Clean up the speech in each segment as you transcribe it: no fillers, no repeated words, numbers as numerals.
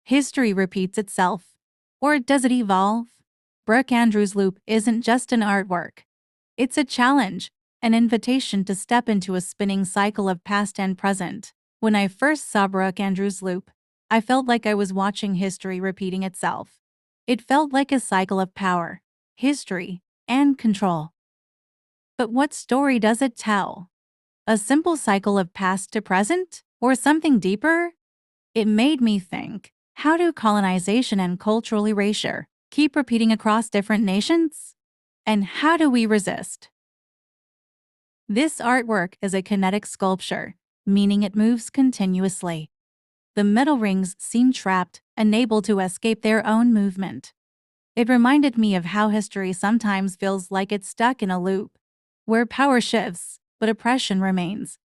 History repeats itself. Or does it evolve? Brooke Andrews' loop isn't just an artwork. It's a challenge, an invitation to step into a spinning cycle of past and present. When I first saw Brooke Andrews' loop, I felt like I was watching history repeating itself. It felt like a cycle of power, history, and control. But what story does it tell? A simple cycle of past to present? Or something deeper? It made me think, how do colonization and cultural erasure keep repeating across different nations? And how do we resist? This artwork is a kinetic sculpture, meaning it moves continuously. The metal rings seem trapped, unable to escape their own movement. It reminded me of how history sometimes feels like it's stuck in a loop, where power shifts, but oppression remains.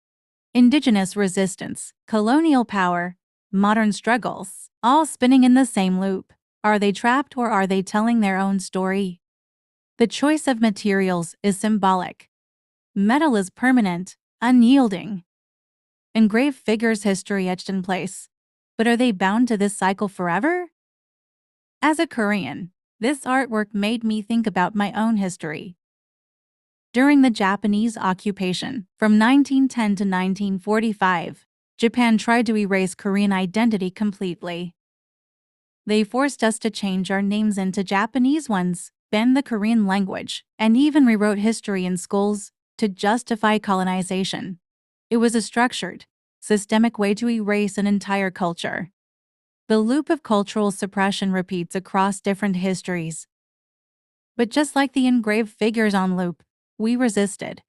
Indigenous resistance, colonial power, modern struggles, all spinning in the same loop. Are they trapped or are they telling their own story? The choice of materials is symbolic. Metal is permanent, unyielding. Engraved figures history etched in place. But are they bound to this cycle forever? As a Korean, this artwork made me think about my own history. During the Japanese occupation, from 1910 to 1945, Japan tried to erase Korean identity completely. They forced us to change our names into Japanese ones, ban the Korean language, and even rewrote history in schools to justify colonization. It was a structured, systemic way to erase an entire culture. The loop of cultural suppression repeats across different histories. But just like the engraved figures on loop, we resisted.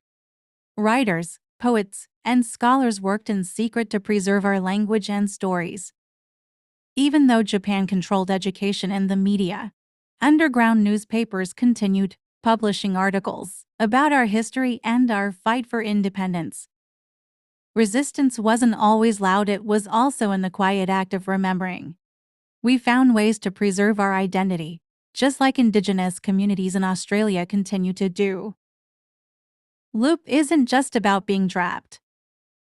Writers, poets, and scholars worked in secret to preserve our language and stories. Even though Japan controlled education and the media, underground newspapers continued publishing articles about our history and our fight for independence. Resistance wasn't always loud, it was also in the quiet act of remembering. We found ways to preserve our identity, just like Indigenous communities in Australia continue to do. Loop isn't just about being trapped.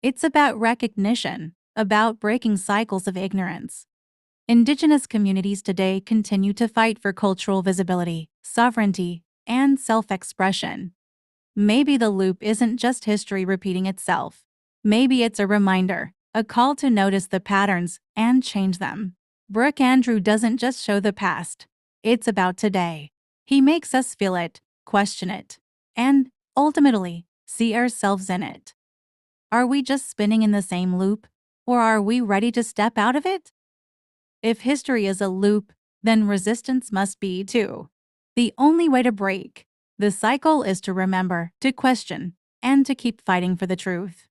It's about recognition, about breaking cycles of ignorance. Indigenous communities today continue to fight for cultural visibility, sovereignty, and self-expression. Maybe the loop isn't just history repeating itself. Maybe it's a reminder, a call to notice the patterns and change them. Brooke Andrews doesn't just show the past. It's about today. He makes us feel it, question it, and, ultimately, see ourselves in it. Are we just spinning in the same loop, or are we ready to step out of it? If history is a loop, then resistance must be too. The only way to break the cycle is to remember, to question, and to keep fighting for the truth.